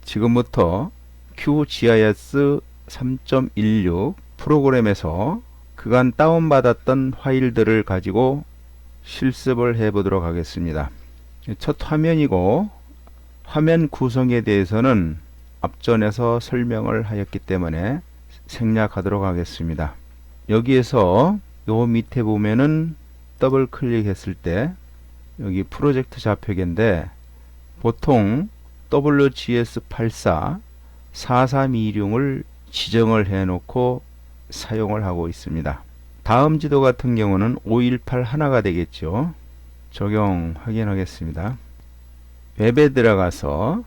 지금부터 QGIS 3.16 프로그램에서 그간 다운받았던 파일들을 가지고 실습을 해 보도록 하겠습니다. 첫 화면이고, 화면 구성에 대해서는 앞전에서 설명을 하였기 때문에 생략하도록 하겠습니다. 여기에서 요 밑에 보면은 더블 클릭했을 때 여기 프로젝트 좌표계인데, 보통 WGS84 4326을 지정을 해 놓고 사용을 하고 있습니다. 다음 지도 같은 경우는 518 하나가 되겠죠. 적용 확인하겠습니다. 웹에 들어가서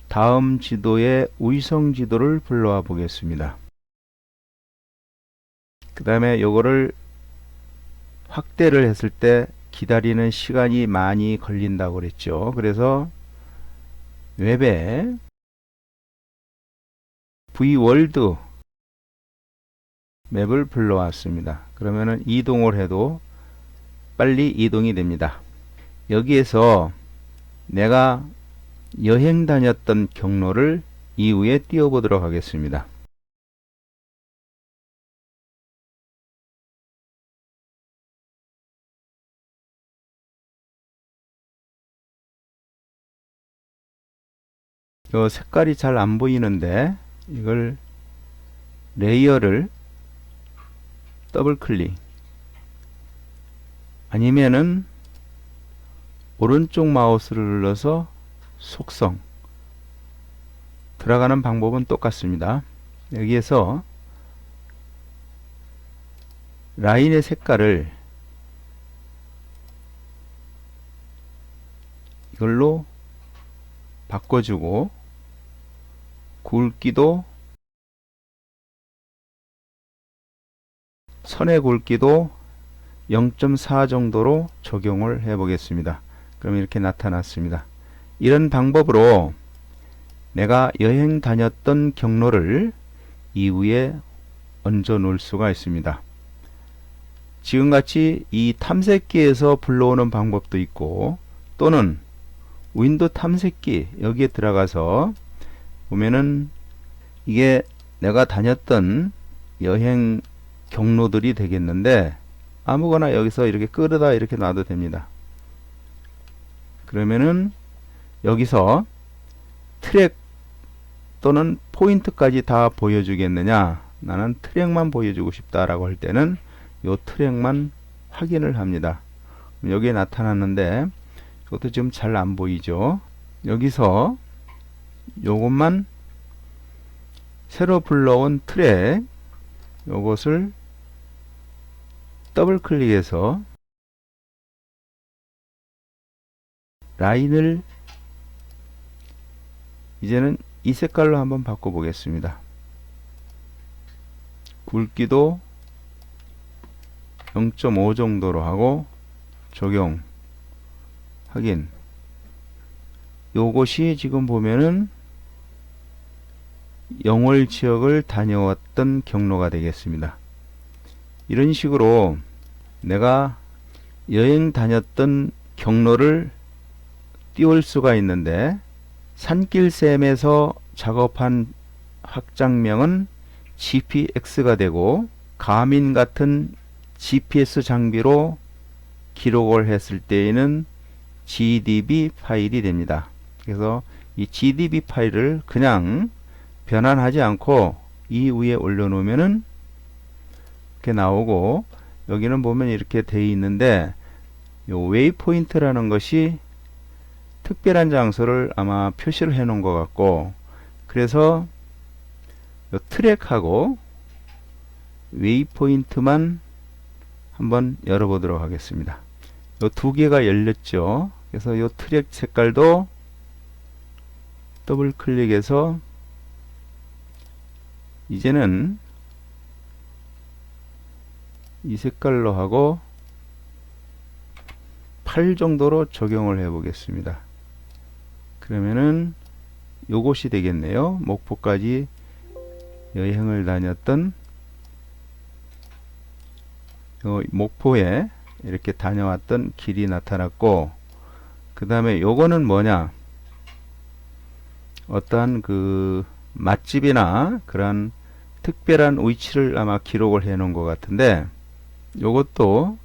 다음 지도의 위성 지도를 불러와 보겠습니다. 그 다음에 요거를 확대를 했을 때 기다리는 시간이 많이 걸린다고 그랬죠. 그래서 웹에 vworld 맵을 불러왔습니다. 그러면은 이동을 해도 빨리 이동이 됩니다. 여기에서 내가 여행 다녔던 경로를 이후에 띄워보도록 하겠습니다. 요 색깔이 잘 안 보이는데 이걸 레이어를 더블 클릭 아니면은 오른쪽 마우스를 눌러서 속성 들어가는 방법은 똑같습니다. 여기에서 라인의 색깔을 이걸로 바꿔주고, 굵기도 선의 굵기도 0.4 정도로 적용을 해 보겠습니다. 그럼 이렇게 나타났습니다. 이런 방법으로 내가 여행 다녔던 경로를 이후에 얹어 놓을 수가 있습니다. 지금같이 이 탐색기에서 불러오는 방법도 있고, 또는 윈도우 탐색기 여기에 들어가서 보면은 이게 내가 다녔던 여행 경로들이 되겠는데, 아무거나 여기서 이렇게 끌어다 이렇게 놔도 됩니다. 그러면은 여기서 트랙 또는 포인트까지 다 보여주겠느냐, 나는 트랙만 보여주고 싶다라고 할 때는 요 트랙만 확인을 합니다. 여기에 나타났는데 이것도 지금 잘 안 보이죠. 여기서 요것만 새로 불러온 트랙, 요것을 더블 클릭해서 라인을 이제는 이 색깔로 한번 바꿔 보겠습니다. 굵기도 0.5 정도로 하고 적용 확인. 요것이 지금 보면은 영월 지역을 다녀왔던 경로가 되겠습니다. 이런 식으로 내가 여행 다녔던 경로를 띄울 수가 있는데, 산길샘에서 작업한 확장명은 GPX가 되고, 가민 같은 GPS 장비로 기록을 했을 때에는 GDB 파일이 됩니다. 그래서 이 GDB 파일을 그냥 변환하지 않고 이 위에 올려놓으면은 이렇게 나오고, 여기는 보면 이렇게 되어 있는데, 요 웨이포인트라는 것이 특별한 장소를 아마 표시를 해 놓은 것 같고, 그래서 요 트랙하고 웨이포인트만 한번 열어보도록 하겠습니다. 요 두 개가 열렸죠. 그래서 요 트랙 색깔도 더블 클릭해서 이제는 이 색깔로 하고 8 정도로 적용을 해 보겠습니다. 그러면은 요것이 되겠네요. 목포까지 여행을 다녔던 목포에 이렇게 다녀왔던 길이 나타났고, 그 다음에 요거는 뭐냐, 어떠한 그 맛집이나 그런 특별한 위치를 아마 기록을 해 놓은 것 같은데, 요것도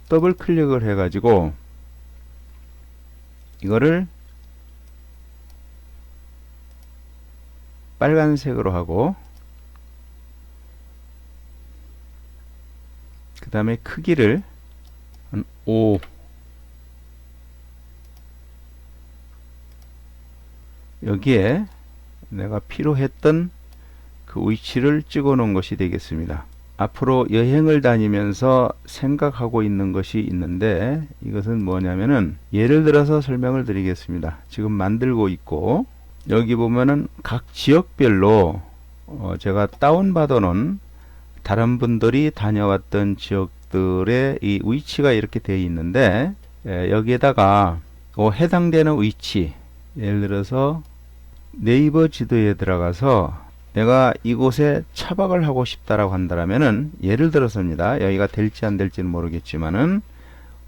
더블 클릭을 해 가지고 이거를 빨간색으로 하고, 그 다음에 크기를 한 5, 여기에 내가 필요했던 그 위치를 찍어 놓은 것이 되겠습니다. 앞으로 여행을 다니면서 생각하고 있는 것이 있는데, 이것은 뭐냐면은, 예를 들어서 설명을 드리겠습니다. 지금 만들고 있고, 여기 보면은 각 지역별로 제가 다운받아 놓은 다른 분들이 다녀왔던 지역들의 이 위치가 이렇게 되어 있는데, 여기에다가 해당되는 위치, 예를 들어서 네이버 지도에 들어가서 내가 이곳에 차박을 하고 싶다라고 한다면은, 예를 들어서입니다. 여기가 될지 안 될지는 모르겠지만은,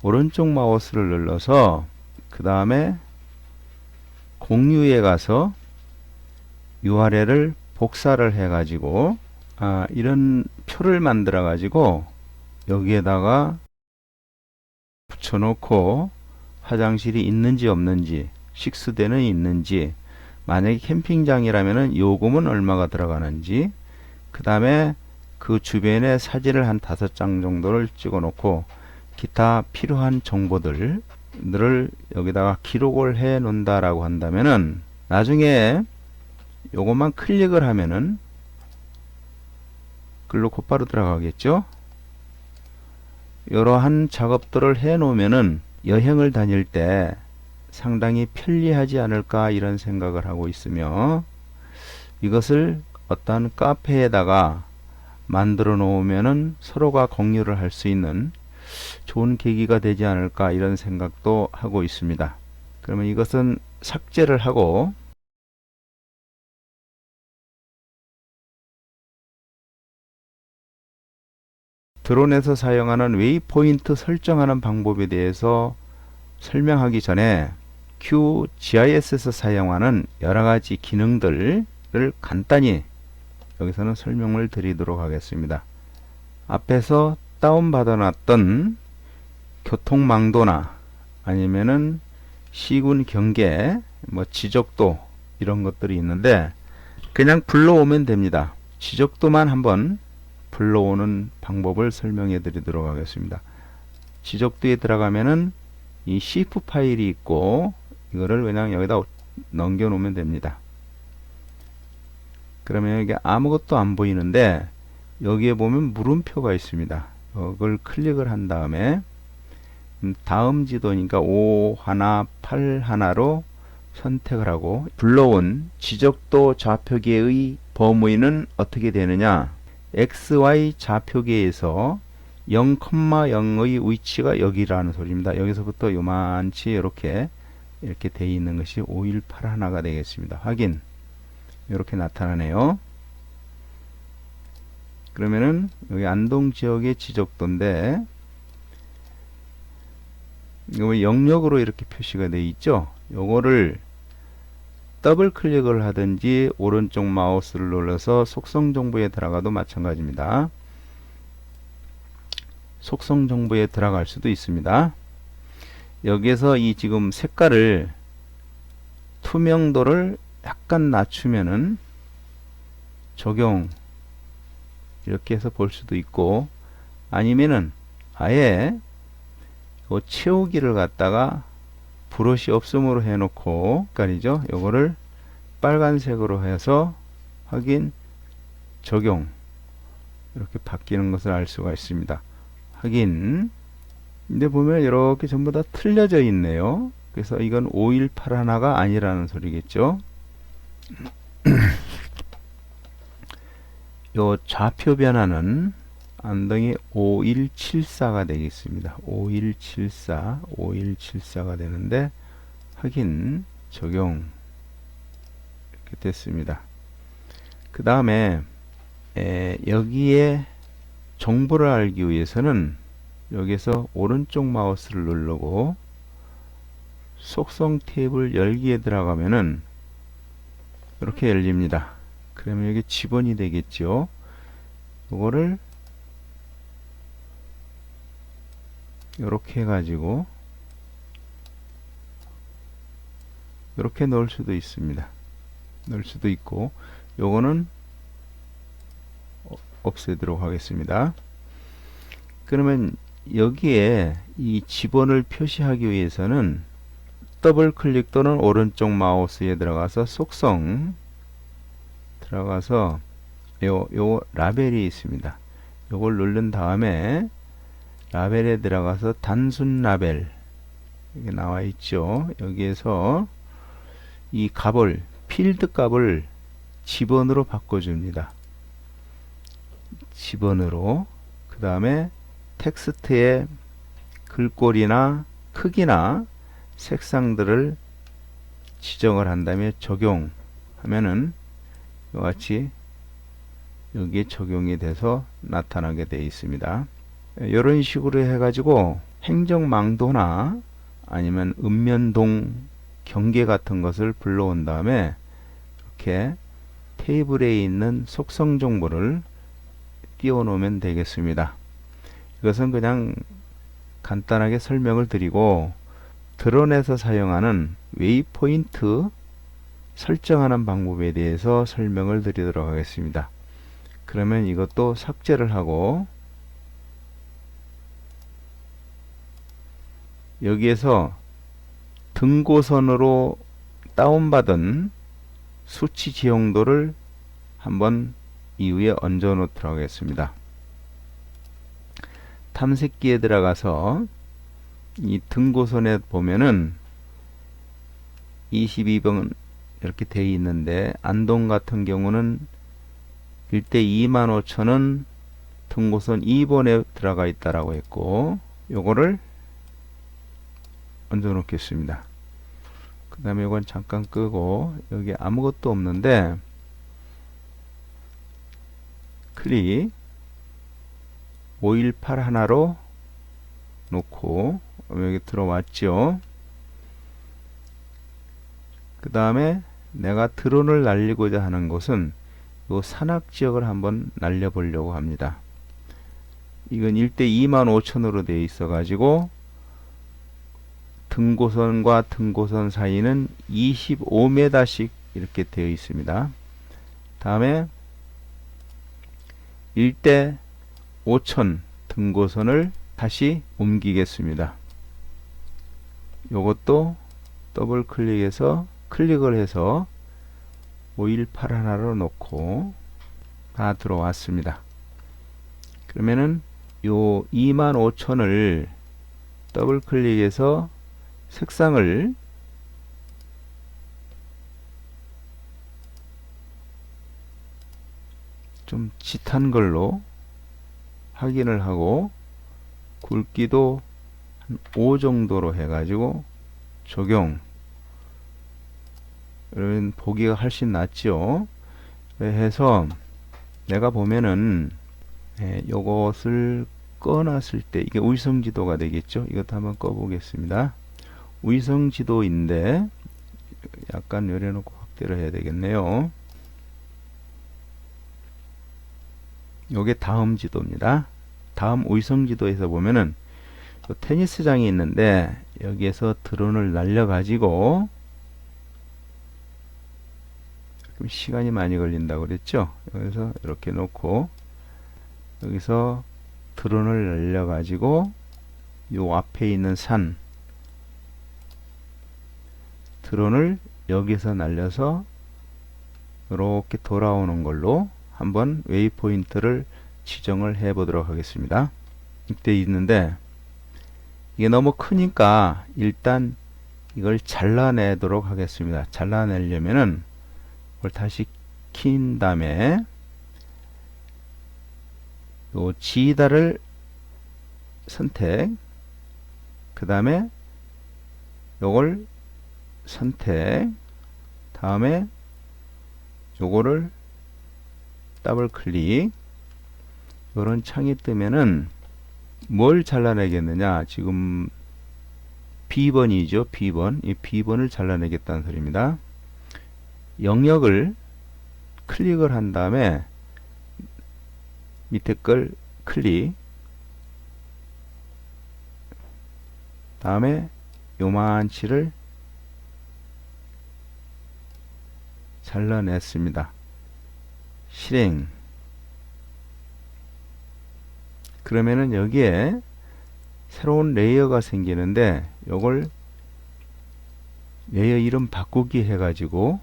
오른쪽 마우스를 눌러서 그 다음에 공유에 가서 URL을 복사를 해 가지고 이런 표를 만들어 가지고 여기에다가 붙여 놓고, 화장실이 있는지 없는지, 식수대는 있는지, 만약에 캠핑장이라면은 요금은 얼마가 들어가는지, 그 다음에 그 주변에 사진을 한 5장 정도를 찍어 놓고, 기타 필요한 정보들을 여기다가 기록을 해 놓는다라고 한다면은, 나중에 요것만 클릭을 하면은 글로 곧바로 들어가겠죠. 이러한 작업들을 해 놓으면은 여행을 다닐 때 상당히 편리하지 않을까, 이런 생각을 하고 있으며, 이것을 어떤 카페에다가 만들어 놓으면은 서로가 공유를 할 수 있는 좋은 계기가 되지 않을까, 이런 생각도 하고 있습니다. 그러면 이것은 삭제를 하고, 드론에서 사용하는 웨이포인트 설정하는 방법에 대해서 설명하기 전에 QGIS에서 사용하는 여러가지 기능들을 간단히 여기서는 설명을 드리도록 하겠습니다. 앞에서 다운받아 놨던 교통망도나 아니면은 시군 경계, 지적도, 이런 것들이 있는데, 그냥 불러오면 됩니다. 지적도만 한번 불러오는 방법을 설명해 드리도록 하겠습니다. 지적도에 들어가면은 이 CF 파일이 있고, 이거를 그냥 여기다 넘겨 놓으면 됩니다. 그러면 여기 아무것도 안 보이는데, 여기에 보면 물음표가 있습니다. 이걸 클릭을 한 다음에 다음 지도니까 5, 1, 8 하나로 선택을 하고, 불러온 지적도 좌표계의 범위는 어떻게 되느냐, XY 좌표계에서 0,0의 위치가 여기라는 소리입니다. 여기서부터 요만치 이렇게 돼 있는 것이 518 하나가 되겠습니다. 확인. 이렇게 나타나네요. 그러면은 여기 안동 지역의 지적도인데, 이거 영역으로 이렇게 표시가 되어 있죠. 요거를 더블 클릭을 하든지 오른쪽 마우스를 눌러서 속성 정보에 들어가도 마찬가지입니다. 속성 정보에 들어갈 수도 있습니다. 여기에서 이 지금 색깔을, 투명도를 약간 낮추면은 적용, 이렇게 해서 볼 수도 있고, 아니면은 아예 채우기를 갖다가 브러쉬 없음으로 해놓고, 색깔이죠. 요거를 빨간색으로 해서 확인, 적용, 이렇게 바뀌는 것을 알 수가 있습니다. 확인. 근데 보면 이렇게 전부 다 틀려져 있네요. 그래서 이건 518 하나가 아니라는 소리겠죠. 요 좌표 변화는 안동이 5174가 되겠습니다. 5174가 되는데, 확인, 적용, 이렇게 됐습니다. 그 다음에 여기에 정보를 알기 위해서는 여기서 오른쪽 마우스를 누르고 속성 탭을 열기에 들어가면은 이렇게 열립니다. 그러면 여기 지번이 되겠죠. 이거를 이렇게 해가지고 이렇게 넣을 수도 있습니다. 넣을 수도 있고, 요거는 없애도록 하겠습니다. 그러면 여기에 이 지번을 표시하기 위해서는 더블 클릭 또는 오른쪽 마우스에 들어가서 속성 들어가서 요 라벨이 있습니다. 요걸 누른 다음에 라벨에 들어가서 단순 라벨, 이게 나와 있죠. 여기에서 이 값을, 필드 값을 지번으로 바꿔줍니다. 지번으로. 그 다음에 텍스트의 글꼴이나 크기나 색상들을 지정을 한 다음에 적용하면은 이와 같이 여기에 적용이 돼서 나타나게 되어 있습니다. 이런 식으로 해가지고 행정망도나 아니면 읍면동 경계 같은 것을 불러온 다음에 이렇게 테이블에 있는 속성 정보를 띄워 놓으면 되겠습니다. 이것은 그냥 간단하게 설명을 드리고, 드론에서 사용하는 웨이포인트 설정하는 방법에 대해서 설명을 드리도록 하겠습니다. 그러면 이것도 삭제를 하고, 여기에서 등고선으로 다운받은 수치 지형도를 한번 이후에 얹어 놓도록 하겠습니다. 탐색기에 들어가서 이 등고선에 보면은 22번 이렇게 되어 있는데, 안동 같은 경우는 1대 25,000원 등고선 2번에 들어가 있다라고 했고, 요거를 얹어 놓겠습니다. 그 다음에 이건 잠깐 끄고, 여기 아무것도 없는데 클릭 518 하나로 놓고 여기 들어왔죠. 그 다음에 내가 드론을 날리고자 하는 곳은 요 산악지역을 한번 날려보려고 합니다. 이건 1대 25,000으로 되어 있어 가지고 등고선과 등고선 사이는 25m씩 이렇게 되어 있습니다. 다음에 1대 5,000 등고선을 다시 옮기겠습니다. 요것도 더블 클릭해서 클릭을 해서 518 하나로 놓고 다 들어왔습니다. 그러면은 요 25,000을 더블 클릭해서 색상을 좀 짙은 걸로 확인을 하고, 굵기도 한 5 정도로 해가지고 적용. 그러면 보기가 훨씬 낫죠. 그래서 내가 보면은 요것을 꺼놨을 때 이게 위성지도가 되겠죠. 이것도 한번 꺼보겠습니다. 위성지도인데 약간 열어놓고 확대를 해야 되겠네요. 요게 다음 지도입니다. 다음 위성지도에서 보면은 테니스장이 있는데, 여기에서 드론을 날려 가지고, 시간이 많이 걸린다고 그랬죠. 여기서 이렇게 놓고 여기서 드론을 날려 가지고 요 앞에 있는 산, 드론을 여기서 날려서 이렇게 돌아오는 걸로 한번 웨이포인트를 지정을 해 보도록 하겠습니다. 이때 있는데 이게 너무 크니까 일단 이걸 잘라내도록 하겠습니다. 잘라내려면은 이걸 다시 킨 다음에 요 지다를 선택, 그 다음에 요걸 선택, 다음에 요거를 더블 클릭. 요런 창이 뜨면은 뭘 잘라내겠느냐, 지금 B번이죠. B번. 이 B번을 잘라내겠다는 소리입니다. 영역을 클릭을 한 다음에 밑에 걸 클릭, 다음에 요만치를 잘라냈습니다. 실행. 그러면은 여기에 새로운 레이어가 생기는데 요걸 레이어 이름 바꾸기 해가지고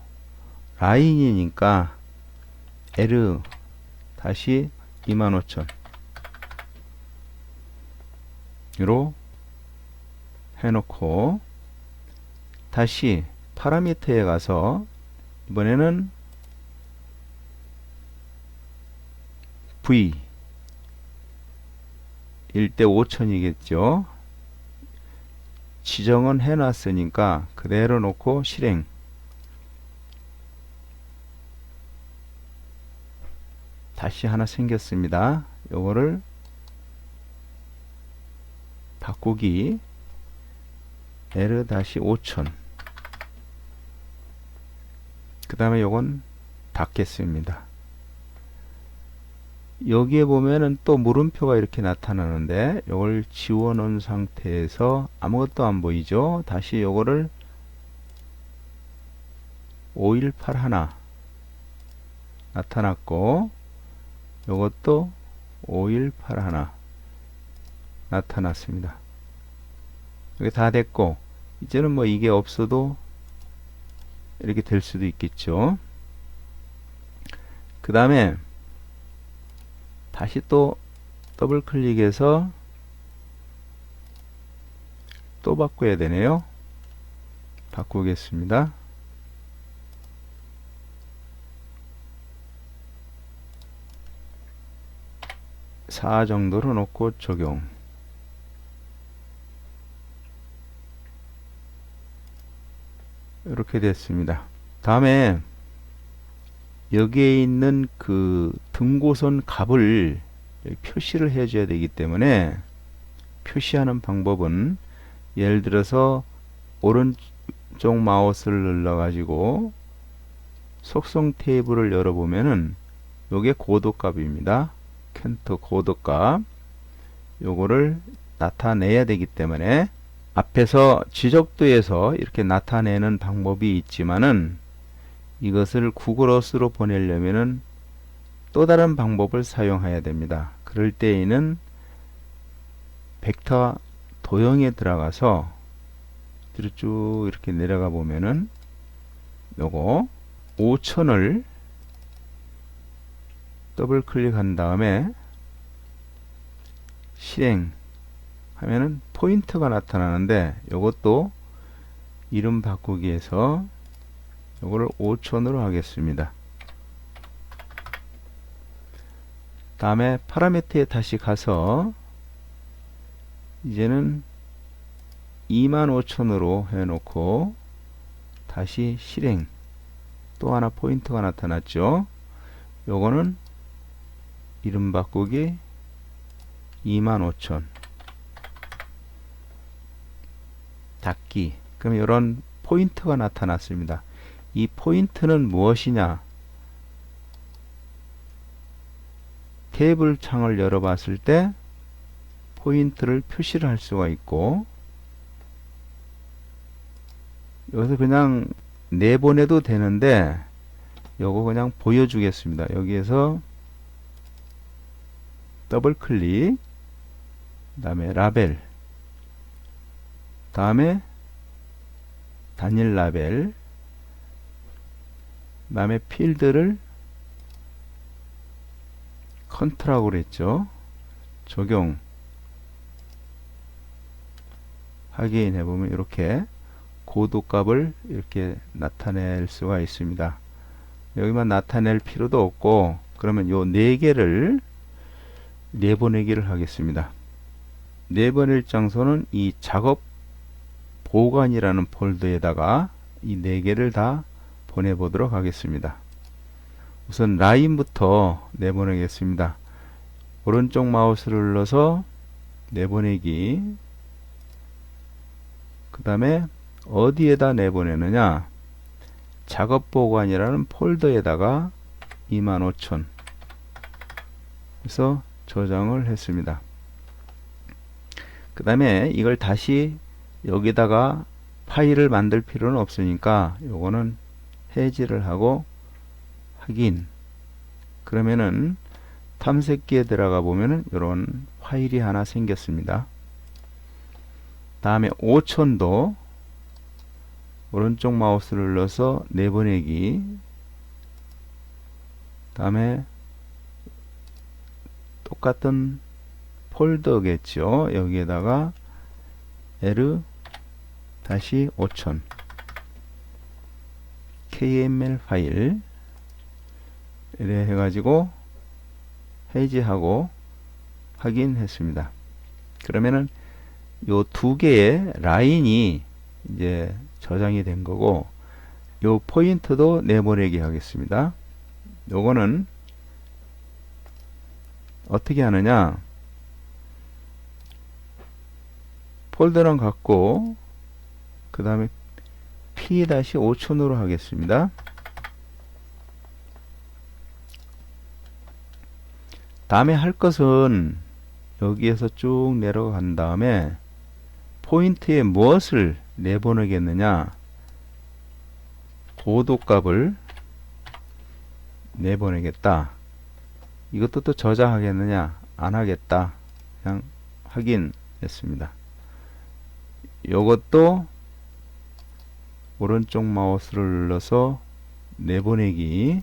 라인이니까 L 다시 25,000 으로 해놓고 다시 파라미터에 가서 이번에는 V 1대 5000이겠죠. 지정은 해놨으니까 그대로 놓고 실행. 다시 하나 생겼습니다. 요거를 바꾸기 L-5000. 그 다음에 요건 닫겠습니다. 여기에 보면은 또 물음표가 이렇게 나타나는데 요걸 지워 놓은 상태에서 아무것도 안 보이죠. 다시 요거를 5181 나타났고, 요것도 5181 나타났습니다. 여기 다 됐고, 이제는 뭐 이게 없어도 이렇게 될 수도 있겠죠. 그 다음에 다시 또 더블 클릭해서 또 바꿔야 되네요. 바꾸겠습니다. 사 정도로 놓고 적용. 이렇게 됐습니다. 다음에 여기에 있는 그 등고선 값을 표시를 해줘야 되기 때문에 표시하는 방법은 예를 들어서 오른쪽 마우스를 눌러 가지고 속성 테이블을 열어보면은 요게 고도값입니다. 캔터 고도값, 요거를 나타내야 되기 때문에 앞에서 지적도에서 이렇게 나타내는 방법이 있지만은 이것을 구글어스로 보내려면은 또 다른 방법을 사용해야 됩니다. 그럴 때에는 벡터 도형에 들어가서 뒤로 쭉 이렇게 내려가 보면은 요거 5000을 더블 클릭한 다음에 실행 하면은 포인트가 나타나는데 요것도 이름 바꾸기에서 요거를 5000으로 하겠습니다. 다음에 파라미터에 다시 가서 이제는 25000으로 해놓고 다시 실행. 또 하나 포인트가 나타났죠. 요거는 이름 바꾸기 25000 닫기. 그럼 이런 포인트가 나타났습니다. 이 포인트는 무엇이냐? 테이블 창을 열어봤을 때 포인트를 표시를 할 수가 있고, 여기서 그냥 내보내도 되는데 요거 그냥 보여주겠습니다. 여기에서 더블 클릭, 그 다음에 라벨, 다음에 단일 라벨, 그 다음에 필드를 컨트라고 그랬죠. 적용 확인 해보면 이렇게 고도값을 이렇게 나타낼 수가 있습니다. 여기만 나타낼 필요도 없고, 그러면 요 4개를 내보내기를 하겠습니다. 내보낼 장소는 이 작업 보관이라는 폴더에다가 이 4개를 다 보내보도록 하겠습니다. 우선 라인부터 내보내겠습니다. 오른쪽 마우스를 눌러서 내보내기. 그 다음에 어디에다 내보내느냐? 작업 보관이라는 폴더에다가 25,000 해서 저장을 했습니다. 그 다음에 이걸 다시 여기다가 파일을 만들 필요는 없으니까 요거는 해지를 하고 확인. 그러면은 탐색기에 들어가 보면은 이런 파일이 하나 생겼습니다. 다음에 5000도 오른쪽 마우스를 눌러서 내보내기. 다음에 똑같은 폴더겠죠. 여기에다가 R-5000 KML 파일 이래 해가지고 해지하고 확인했습니다. 그러면은 요 두 개의 라인이 이제 저장이 된 거고, 요 포인트도 내보내기 하겠습니다. 요거는 어떻게 하느냐, 폴더는 갖고 그 다음에 P-5000으로 하겠습니다. 다음에 할 것은 여기에서 쭉 내려간 다음에 포인트에 무엇을 내보내겠느냐, 고도값을 내보내겠다. 이것도 또 저장하겠느냐, 안 하겠다. 그냥 확인했습니다. 요것도 오른쪽 마우스를 눌러서 내보내기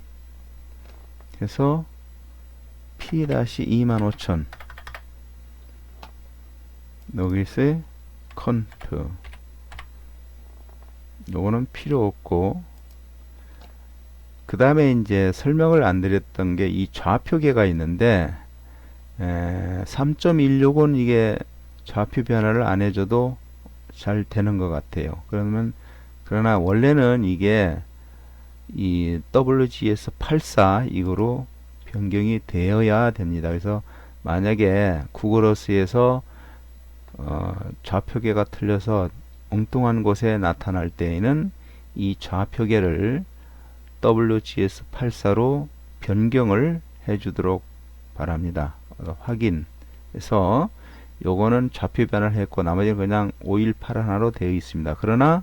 해서 P-25000 여기서 컨트, 요거는 필요 없고, 그 다음에 이제 설명을 안 드렸던 게 이 좌표계가 있는데 3.16은 이게 좌표 변화를 안 해줘도 잘 되는 것 같아요. 그러나 원래는 이게 이 WGS84 이거로 변경이 되어야 됩니다. 그래서 만약에 구글어스에서 좌표계가 틀려서 엉뚱한 곳에 나타날 때에는 이 좌표계를 WGS84로 변경을 해주도록 바랍니다. 확인해서 요거는 좌표 변화를 했고 나머지는 그냥 518 하나로 되어 있습니다. 그러나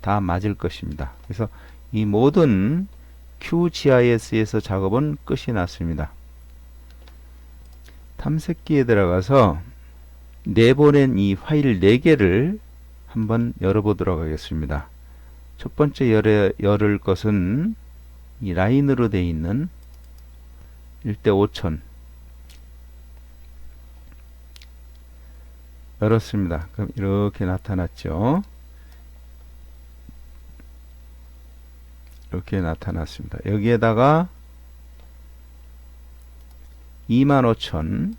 다 맞을 것입니다. 그래서 이 모든 QGIS에서 작업은 끝이 났습니다. 탐색기에 들어가서 내보낸 이 파일 4개를 한번 열어보도록 하겠습니다. 첫 번째 열을 것은 이 라인으로 되어 있는 1:5000 열었습니다. 그럼 이렇게 나타났죠. 이렇게 나타났습니다. 여기에다가 25000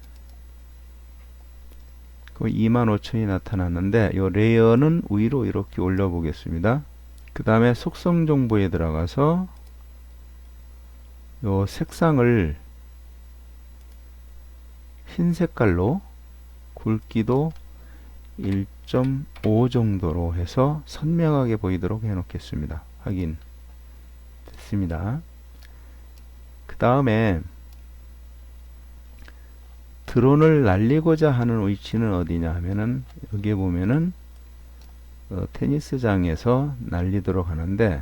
그 25000이 나타났는데 이 레이어는 위로 이렇게 올려 보겠습니다. 그 다음에 속성 정보에 들어가서 요 색상을 흰 색깔로, 굵기도 1.5 정도로 해서 선명하게 보이도록 해 놓겠습니다. 확인 됐습니다. 그 다음에 드론을 날리고자 하는 위치는 어디냐 하면은 여기에 보면은 테니스장에서 날리도록 하는데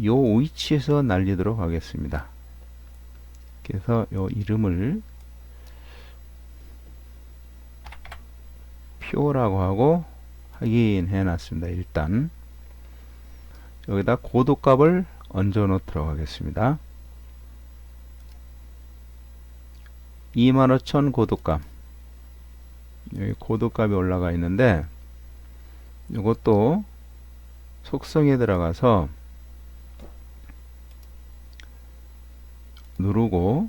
요 위치에서 날리도록 하겠습니다. 그래서 요 이름을 표라고 하고 확인해 놨습니다. 일단 여기다 고도값을 얹어 놓도록 하겠습니다. 25000 고도값, 여기 고도값이 올라가 있는데 이것도 속성에 들어가서 누르고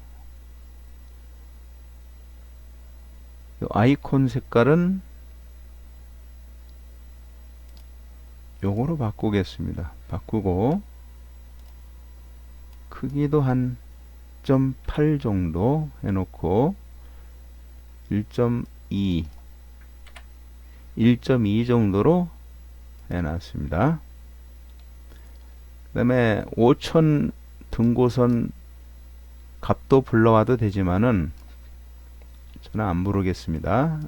이 아이콘 색깔은 요거로 바꾸겠습니다. 바꾸고 크기도 한 1.8 정도 해놓고 1.2 1.2 정도로 해놨습니다. 그 다음에 5천 등고선 값도 불러와도 되지만은 저는 안 부르겠습니다.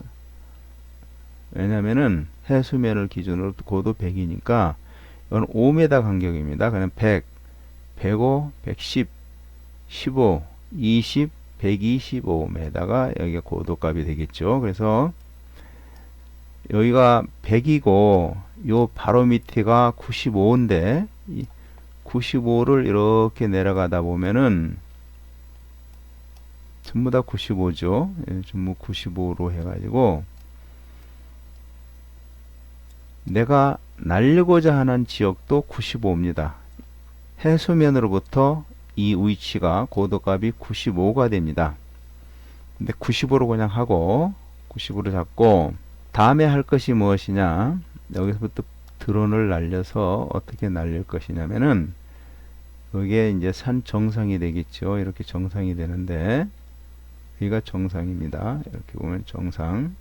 왜냐면은 해수면을 기준으로 고도 100이니까 이건 5m 간격입니다. 그냥 100, 105, 110, 15, 20, 125m가 여기가 고도값이 되겠죠. 그래서 여기가 100이고 요 바로 밑에가 95인데 95를 이렇게 내려가다 보면은 전부 다 95죠. 전부 95로 해가지고 내가 날리고자 하는 지역도 95입니다. 해수면으로부터 이 위치가 고도값이 95가 됩니다. 근데 95로 그냥 하고 95로 잡고 다음에 할 것이 무엇이냐, 여기서부터 드론을 날려서 어떻게 날릴 것이냐면은 여기에 이제 산 정상이 되겠죠. 이렇게 정상이 되는데 여기가 정상입니다. 이렇게 보면 정상.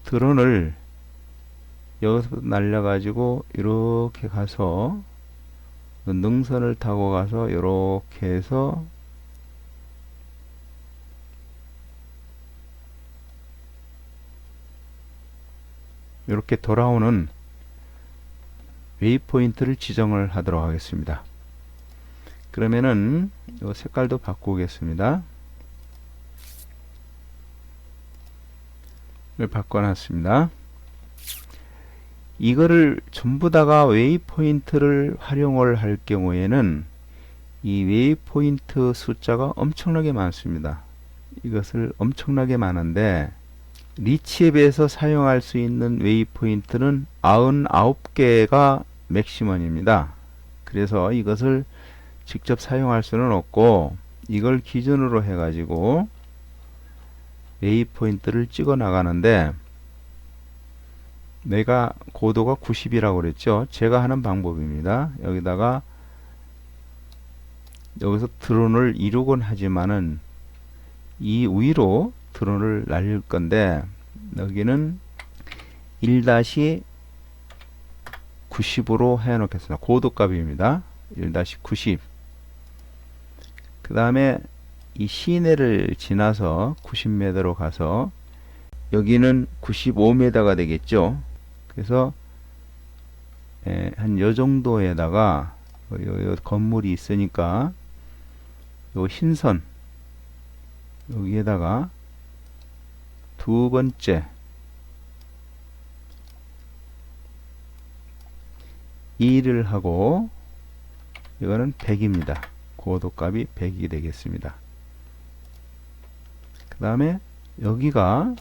드론을 여기서 날려가지고 이렇게 가서 능선을 타고 가서 이렇게 해서 이렇게 돌아오는 웨이포인트를 지정을 하도록 하겠습니다. 그러면은 이 색깔도 바꾸겠습니다. 이걸 바꿔놨습니다. 이거를 전부 다가 웨이포인트를 활용을 할 경우에는 이 웨이포인트 숫자가 엄청나게 많습니다. 이것을 엄청나게 많은데 리치앱에서 사용할 수 있는 웨이포인트는 99개가 맥시멈입니다. 그래서 이것을 직접 사용할 수는 없고 이걸 기준으로 해가지고 웨이포인트를 찍어 나가는데 내가 고도가 90이라고 그랬죠. 제가 하는 방법입니다. 여기다가 여기서 드론을 이루곤 하지만은 이 위로 드론을 날릴 건데 여기는 1-90으로 해 놓겠습니다. 고도값입니다. 1-90. 그 다음에 이 시내를 지나서 90m로 가서 여기는 95m가 되겠죠. 그래서 한 요 정도에다가 요 건물이 있으니까 요 흰선 여기에다가 두 번째 2를 하고 이거는 100입니다. 고도값이 100이 되겠습니다. 그 다음에 여기가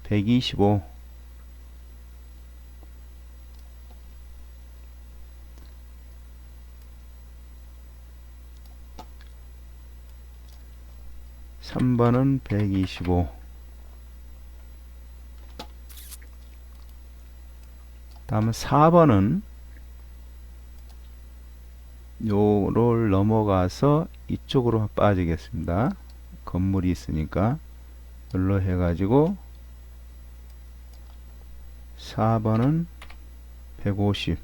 125 3번은 125 다음은 4번은 요를 넘어가서 이쪽으로 빠지겠습니다. 건물이 있으니까 여기로 해가지고 4번은 150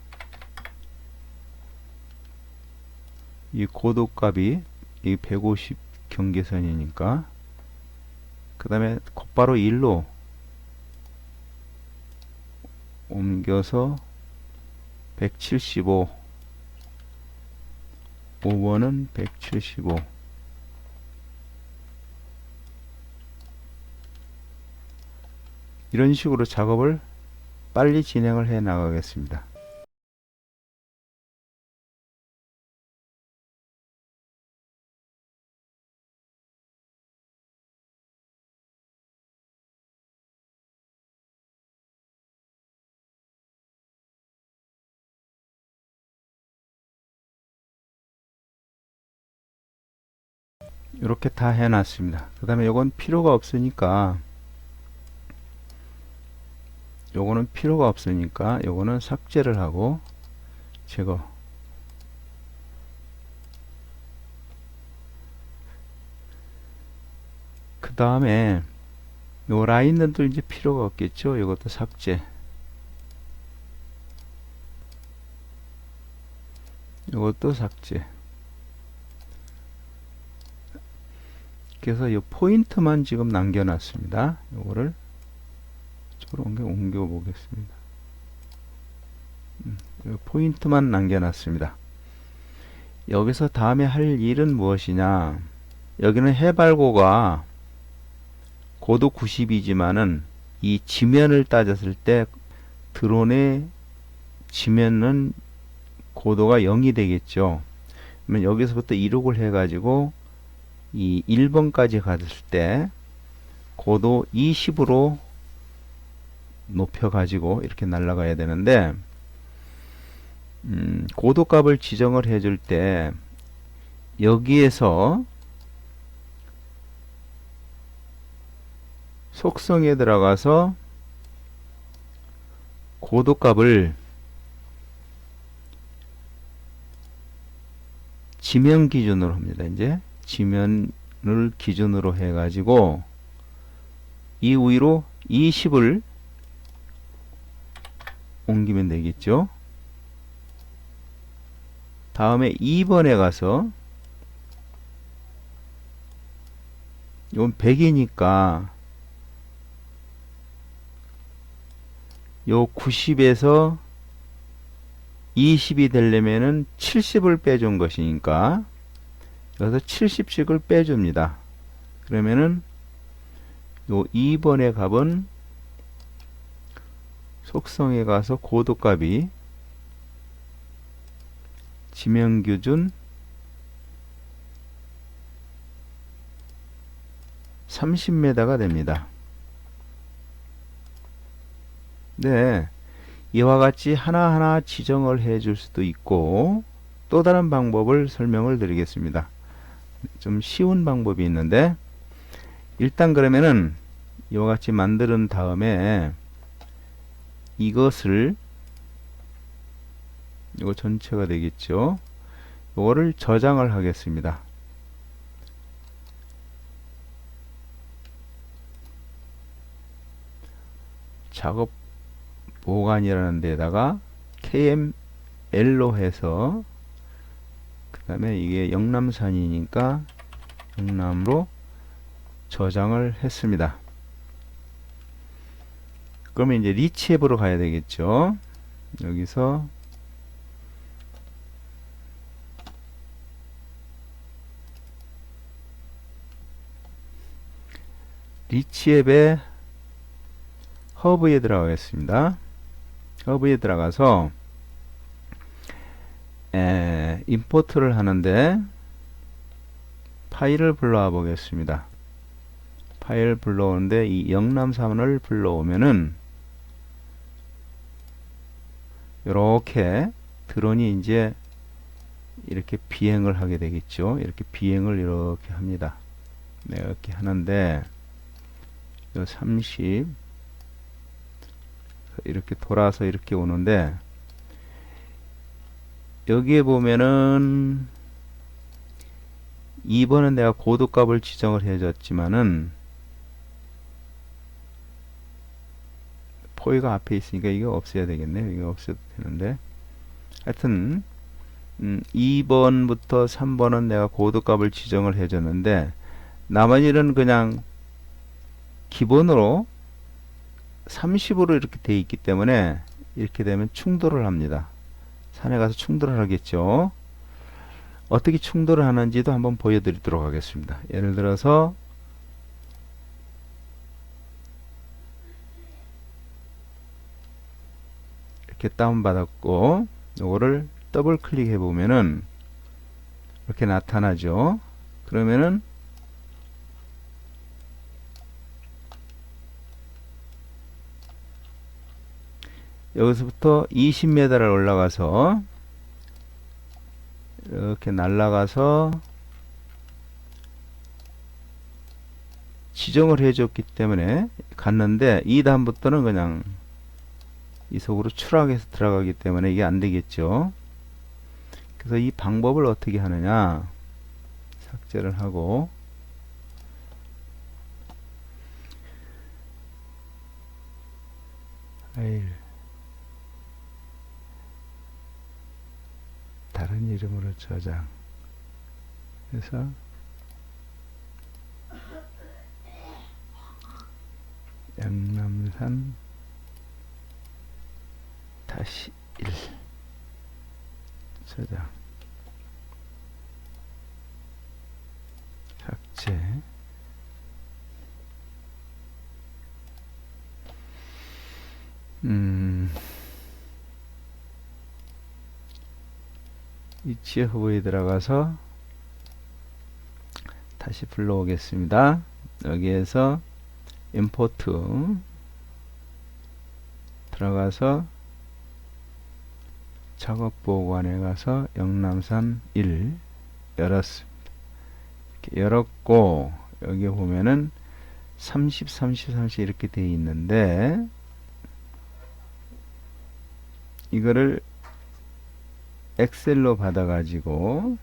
이 고도값이 이 150 경계선이니까 그 다음에 곧바로 1로 옮겨서 175 5번은 175 이런 식으로 작업을 빨리 진행을 해 나가겠습니다. 이렇게 다 해놨습니다. 그 다음에 요건 필요가 없으니까 요거는 삭제를 하고 제거. 그 그 다음에 요 라인은 이제 필요가 없겠죠. 이것도 삭제. 이것도 삭제. 그래서 이 포인트만 지금 남겨놨습니다. 요거를 이쪽으로 옮겨 보겠습니다. 요 포인트만 남겨놨습니다. 여기서 다음에 할 일은 무엇이냐? 여기는 해발고가 고도 90이지만은 이 지면을 따졌을 때 드론의 지면은 고도가 0이 되겠죠. 그러면 여기서부터 이륙을 해가지고 이 1번까지 갔을 때 고도 20으로 높여가지고 이렇게 날아가야 되는데, 고도 값을 지정을 해줄 때 여기에서 속성에 들어가서 고도 값을 지면 기준으로 합니다. 이제 지면을 기준으로 해가지고 이 위로 20을 옮기면 되겠죠. 다음에 2번에 가서 이건 100이니까 요 90에서 20이 되려면은 70을 빼준 것이니까 여기서 70씩을 빼줍니다. 그러면은 요 2번의 값은 속성에 가서 고도 값이 지면 기준 30m가 됩니다. 네, 이와 같이 하나하나 지정을 해 줄 수도 있고, 또 다른 방법을 설명을 드리겠습니다. 좀 쉬운 방법이 있는데, 일단 그러면은 이와 같이 만든 다음에 이것을, 이거 전체가 되겠죠. 이거를 저장을 하겠습니다. 작업 보관이라는 데다가 KML로 해서, 그 다음에 이게 영남산이니까 영남으로 저장을 했습니다. 그러면 이제 리치 앱으로 가야 되겠죠. 여기서 리치 앱에 허브에 들어가겠습니다. 허브에 들어가서 임포트를 하는데 파일을 불러와 보겠습니다. 파일 불러오는데 이 영남산을 불러오면은 이렇게 드론이 이제 이렇게 비행을 하게 되겠죠. 이렇게 비행을 이렇게 합니다. 네, 이렇게 하는데 요 30 이렇게 돌아서 이렇게 오는데, 여기에 보면은 2번은 내가 고도 값을 지정을 해줬지만은 포이가 앞에 있으니까 이거 없애야 되겠네요. 이거 없애도 되는데, 하여튼 2번부터 3번은 내가 고도 값을 지정을 해줬는데, 나머지는 그냥 기본으로 30으로 이렇게 돼 있기 때문에 이렇게 되면 충돌을 합니다. 산에 가서 충돌을 하겠죠. 어떻게 충돌을 하는지도 한번 보여드리도록 하겠습니다. 예를 들어서 이렇게 다운받았고, 요거를 더블 클릭해 보면은 이렇게 나타나죠. 그러면은 여기서부터 20m를 올라가서 이렇게 날아가서 지정을 해줬기 때문에 갔는데, 이 다음부터는 그냥 이 속으로 추락해서 들어가기 때문에 이게 안 되겠죠. 그래서 이 방법을 어떻게 하느냐, 삭제를 하고 파일 다른 이름으로 저장 해서 영남산 다시 1 저장 삭제 위치 후보에 들어가서 다시 불러오겠습니다. 여기에서 임포트 들어가서 작업 보관에 가서 영남산 1 열었습니다. 이렇게 열었고 여기 보면은 30, 30, 30 이렇게 되어 있는데 이거를 엑셀로 받아 가지고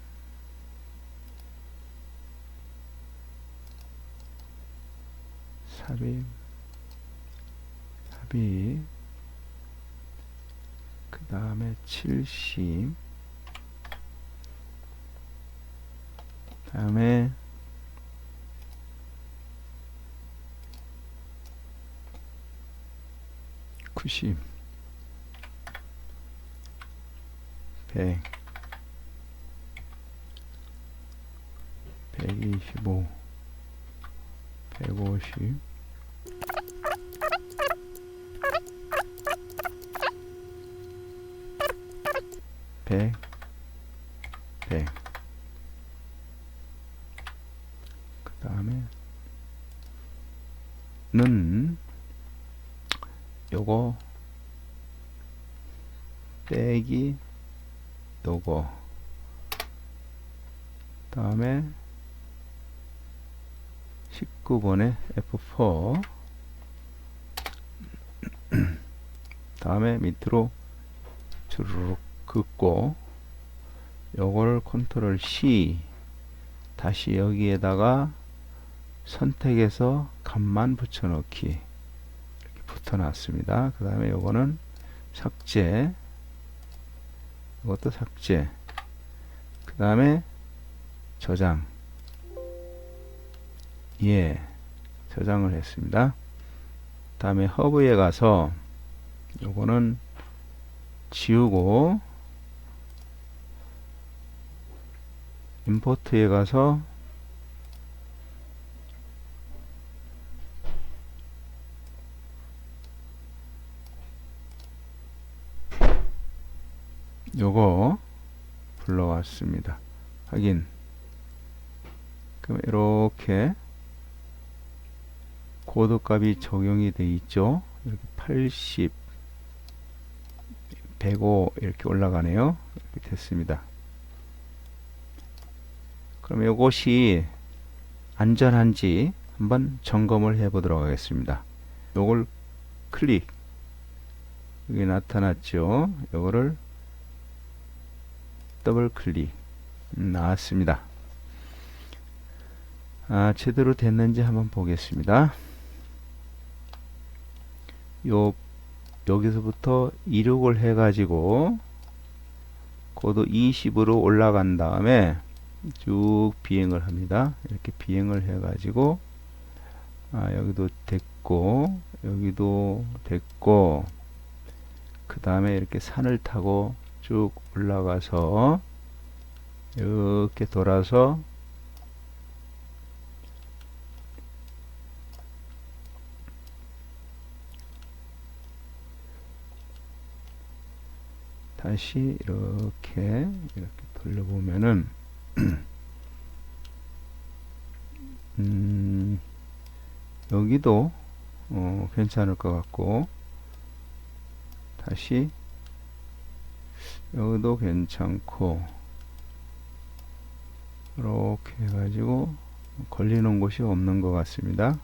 삽입 그 다음에 70 다음에 90 100 125 150 100 100 그 다음에 는 요거 빼기 요거 다음에 19번에 F4 다음에 밑으로 주르륵 긋고 요걸 컨트롤 C 다시 여기에다가 선택해서 값만 붙여넣기 이렇게 붙어놨습니다. 그 다음에 요거는 삭제 이것도 삭제 그 다음에 저장 예 저장을 했습니다. 다음에 허브에 가서 요거는 지우고 임포트에 가서 요거 불러왔습니다. 확인. 그럼 이렇게 코드 값이 적용이 되어 있죠. 이렇게 80 105 이렇게 올라가네요. 이렇게 됐습니다. 그럼 이것이 안전한지 한번 점검을 해 보도록 하겠습니다. 요걸 클릭 여기 나타났죠. 요거를 더블 클릭 나왔습니다. 제대로 됐는지 한번 보겠습니다. 여기서부터 이륙을 해 가지고 코드 20으로 올라간 다음에 쭉 비행을 합니다. 이렇게 비행을 해 가지고 여기도 됐고 여기도 됐고 그 다음에 이렇게 산을 타고 쭉 올라가서 이렇게 돌아서 다시 이렇게 돌려보면은 여기도 괜찮을 것 같고 다시 여기도 괜찮고 이렇게 해가지고 걸리는 곳이 없는 것 같습니다.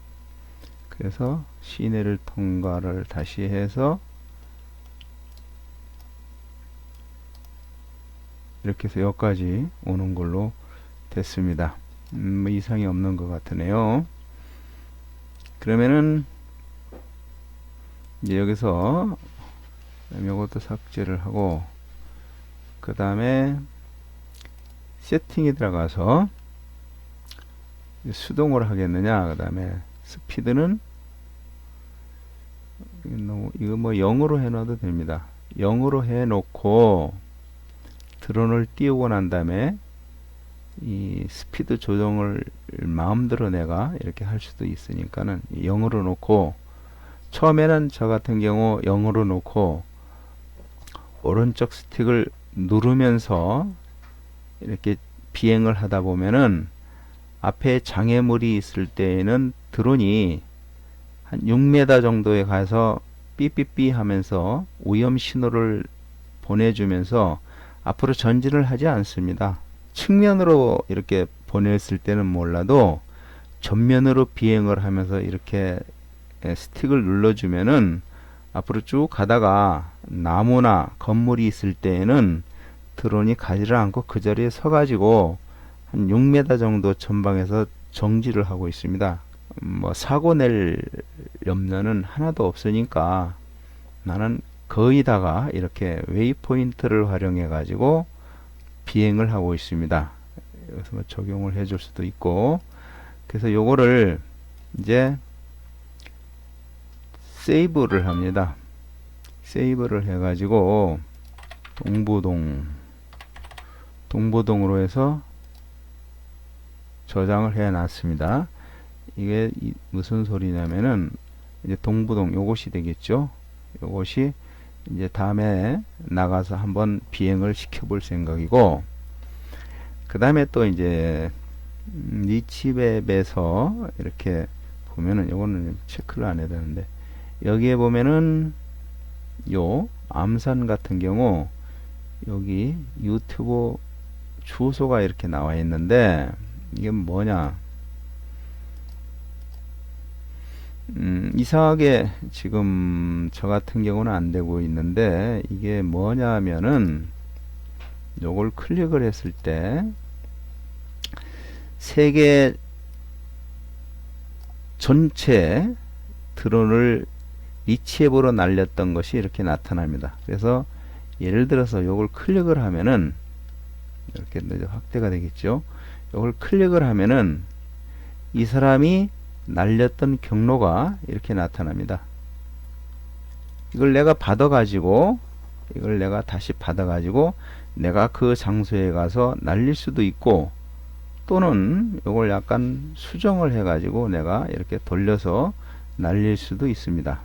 그래서 시내를 통과를 다시 해서 이렇게 해서 여기까지 오는 걸로 됐습니다. 이상이 없는 것 같으네요. 그러면은 이제 여기서 이것도 삭제를 하고, 그 다음에 세팅에 들어가서 수동으로 하겠느냐, 그 다음에 스피드는 이거 뭐 0으로 해놔도 됩니다. 0으로 해놓고 드론을 띄우고 난 다음에 이 스피드 조정을 마음대로 내가 이렇게 할 수도 있으니까는 0으로 놓고, 처음에는 저 같은 경우 0으로 놓고 오른쪽 스틱을 누르면서 이렇게 비행을 하다 보면은 앞에 장애물이 있을 때에는 드론이 한 6m 정도에 가서 삐삐삐 하면서 오염 신호를 보내주면서 앞으로 전진을 하지 않습니다. 측면으로 이렇게 보냈을 때는 몰라도 전면으로 비행을 하면서 이렇게 스틱을 눌러주면은 앞으로 쭉 가다가 나무나 건물이 있을 때에는 드론이 가지를 않고 그 자리에 서가지고 한 6m 정도 전방에서 정지를 하고 있습니다. 뭐 사고 낼 염려는 하나도 없으니까 나는 거의 다가 이렇게 웨이포인트를 활용해 가지고 비행을 하고 있습니다. 여기서 뭐 적용을 해줄 수도 있고, 그래서 요거를 이제 세이브를 합니다. 세이브를 해가지고 동보동으로 해서 저장을 해 놨습니다. 이게 무슨 소리냐면은 이제 동부동 요것이 되겠죠. 요것이 이제 다음에 나가서 한번 비행을 시켜볼 생각이고, 그 다음에 또 이제 리치웹에서 이렇게 보면은 요거는 체크를 안 해야 되는데, 여기에 보면은 요 암산 같은 경우 여기 유튜브 주소가 이렇게 나와 있는데, 이게 뭐냐, 이상하게 지금 저 같은 경우는 안 되고 있는데, 이게 뭐냐 하면은 요걸 클릭을 했을 때 세계 전체 드론을 리치앱으로 날렸던 것이 이렇게 나타납니다. 그래서 예를 들어서 요걸 클릭을 하면은 이렇게 확대가 되겠죠. 요걸 클릭을 하면은 이 사람이 날렸던 경로가 이렇게 나타납니다. 이걸 내가 받아가지고, 이걸 내가 다시 받아가지고 내가 그 장소에 가서 날릴 수도 있고, 또는 이걸 약간 수정을 해가지고 내가 이렇게 돌려서 날릴 수도 있습니다.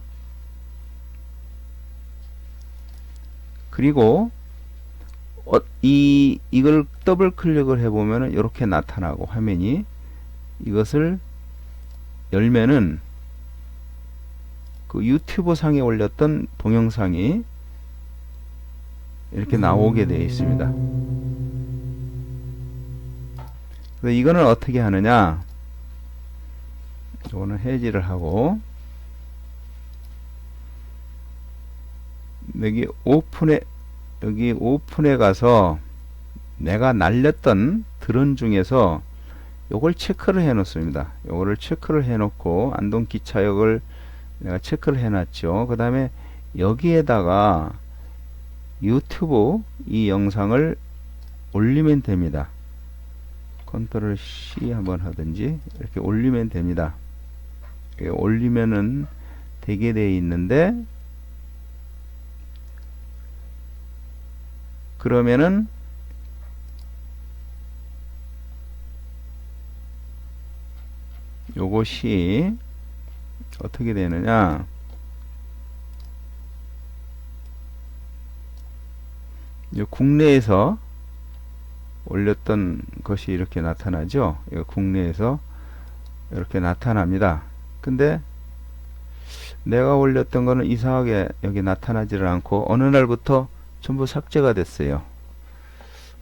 그리고 이걸 더블 클릭을 해보면은 이렇게 나타나고, 화면이 이것을 열면은 그 유튜브 상에 올렸던 동영상이 이렇게 나오게 되어 있습니다. 그래서 이거는 어떻게 하느냐, 이거는 해지를 하고 여기 오픈에 가서 내가 날렸던 드론 중에서 요걸 체크를 해 놓습니다. 요거를 체크를 해 놓고 안동 기차역을 내가 체크를 해 놨죠. 그 다음에 여기에다가 유튜브 이 영상을 올리면 됩니다. 컨트롤 C 한번 하든지 이렇게 올리면 됩니다. 올리면은 되게 돼 있는데, 그러면은 요것이 어떻게 되느냐, 국내에서 올렸던 것이 이렇게 나타나죠. 이거 국내에서 이렇게 나타납니다. 근데 내가 올렸던 거는 이상하게 여기 나타나지를 않고 어느 날부터 전부 삭제가 됐어요.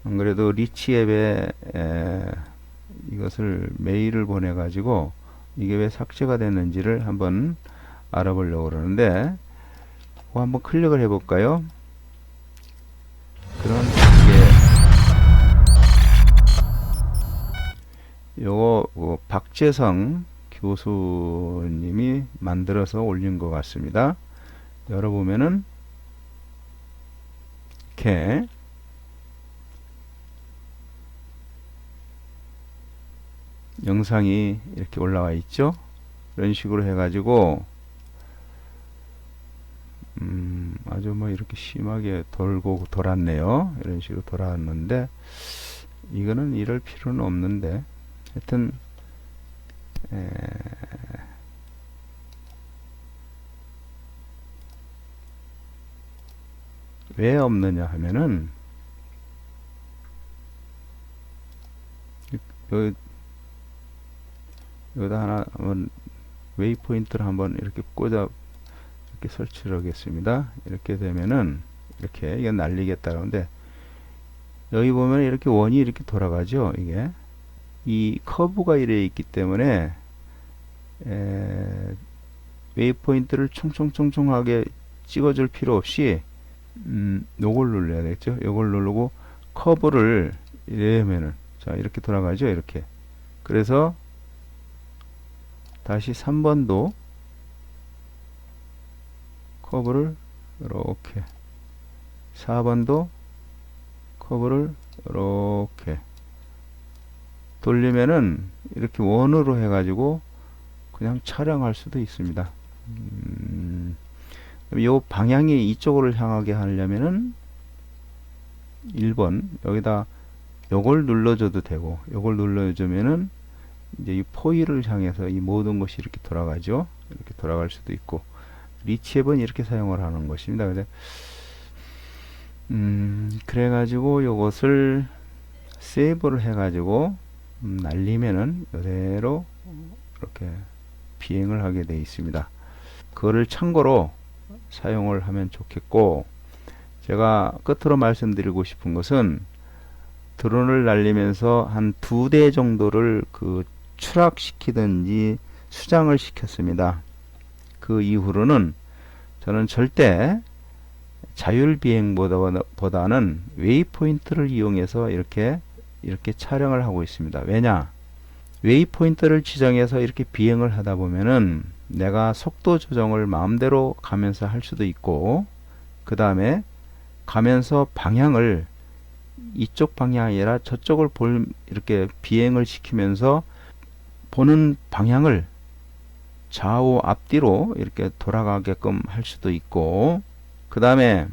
안 그래도 리치앱에 이것을 메일을 보내 가지고 이게 왜 삭제가 됐는지를 한번 알아보려고 그러는데, 한번 클릭을 해 볼까요? 그런 게 요거 박재성 교수님이 만들어서 올린 것 같습니다. 열어보면은 이렇게 영상이 이렇게 올라와 있죠. 이런 식으로 해가지고 아주 뭐 이렇게 심하게 돌고 돌았네요. 이런 식으로 돌았는데 이거는 이럴 필요는 없는데 하여튼 왜 없느냐 하면은 여기다 하나 한번 웨이포인트를 한번 이렇게 꽂아 이렇게 설치를 하겠습니다. 이렇게 되면은 이렇게 이게 날리겠다 그러는데 여기 보면 이렇게 원이 이렇게 돌아가죠. 이게 이 커브가 이래 있기 때문에 웨이포인트를 총총총총하게 찍어줄 필요 없이 요걸 눌러야 되겠죠. 요걸 누르고 커브를 이래면은 자 이렇게 돌아가죠. 이렇게 그래서 다시 3번도 커브를 이렇게 4번도 커브를 이렇게 돌리면은 이렇게 원으로 해가지고 그냥 촬영할 수도 있습니다. 요 방향이 이쪽으로 향하게 하려면은 1번 여기다 요걸 눌러줘도 되고 요걸 눌러주면은 이제 이 포일을 향해서 이 모든 것이 이렇게 돌아가죠. 이렇게 돌아갈 수도 있고 리치앱은 이렇게 사용을 하는 것입니다. 그래서 그래가지고 요것을 세이브를 해가지고 날리면은 이대로 이렇게 비행을 하게 되어 있습니다. 그거를 참고로 사용을 하면 좋겠고 제가 끝으로 말씀드리고 싶은 것은 드론을 날리면서 한 2대 정도를 그 추락시키든지 수장을 시켰습니다. 그 이후로는 저는 절대 자율비행보다는 웨이포인트를 이용해서 이렇게 촬영을 하고 있습니다. 왜냐? 웨이포인트를 지정해서 이렇게 비행을 하다 보면은 내가 속도 조정을 마음대로 가면서 할 수도 있고 그 다음에 가면서 방향을 이쪽 방향이 아니라 저쪽을 이렇게 비행을 시키면서 보는 방향을 좌우 앞뒤로 이렇게 돌아가게끔 할 수도 있고 그 다음에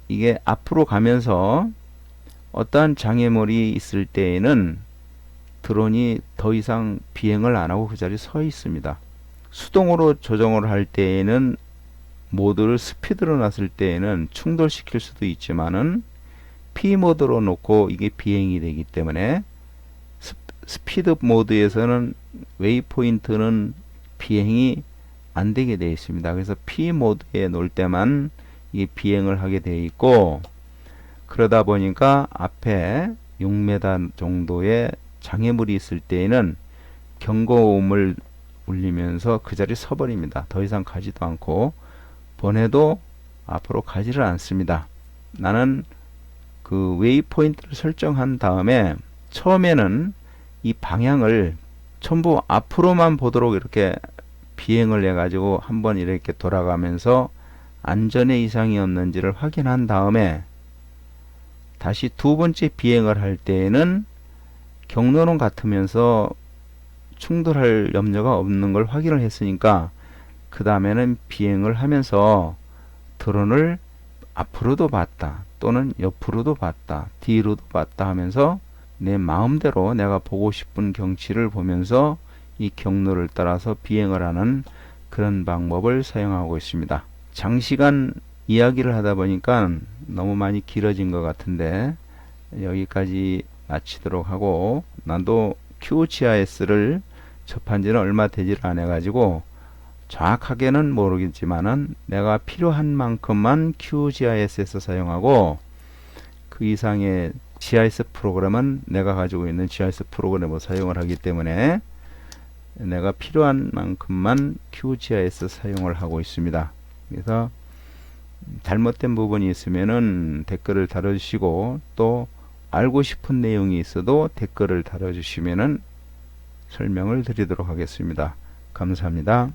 이게 앞으로 가면서 어떠한 장애물이 있을 때에는 드론이 더 이상 비행을 안 하고 그 자리에 서 있습니다. 수동으로 조정을 할 때에는 모드를 스피드로 놨을 때에는 충돌시킬 수도 있지만은 P 모드로 놓고 이게 비행이 되기 때문에 스피드 모드에서는 웨이포인트는 비행이 안 되게 되어 있습니다. 그래서 P 모드에 놓을 때만 이 비행을 하게 되어 있고 그러다 보니까 앞에 6m 정도의 장애물이 있을 때에는 경고음을 울리면서 그 자리에 서버립니다. 더 이상 가지도 않고 보내도 앞으로 가지를 않습니다. 나는 그 웨이포인트를 설정한 다음에 처음에는 이 방향을 전부 앞으로만 보도록 이렇게 비행을 해가지고 한번 이렇게 돌아가면서 안전에 이상이 없는지를 확인한 다음에 다시 두 번째 비행을 할 때에는 경로는 같으면서 충돌할 염려가 없는 걸 확인을 했으니까 그 다음에는 비행을 하면서 드론을 앞으로도 봤다 또는 옆으로도 봤다 뒤로도 봤다 하면서 내 마음대로 내가 보고 싶은 경치를 보면서 이 경로를 따라서 비행을 하는 그런 방법을 사용하고 있습니다. 장시간 이야기를 하다 보니까 너무 많이 길어진 것 같은데 여기까지 마치도록 하고 나도 QGIS를 접한 지는 얼마 되지를 않아 가지고 정확하게는 모르겠지만은 내가 필요한 만큼만 QGIS에서 사용하고 그 이상의 GIS 프로그램은 내가 가지고 있는 GIS 프로그램을 사용을 하기 때문에 내가 필요한 만큼만 QGIS 사용을 하고 있습니다. 그래서 잘못된 부분이 있으면은 댓글을 달아주시고 또 알고 싶은 내용이 있어도 댓글을 달아주시면은 설명을 드리도록 하겠습니다. 감사합니다.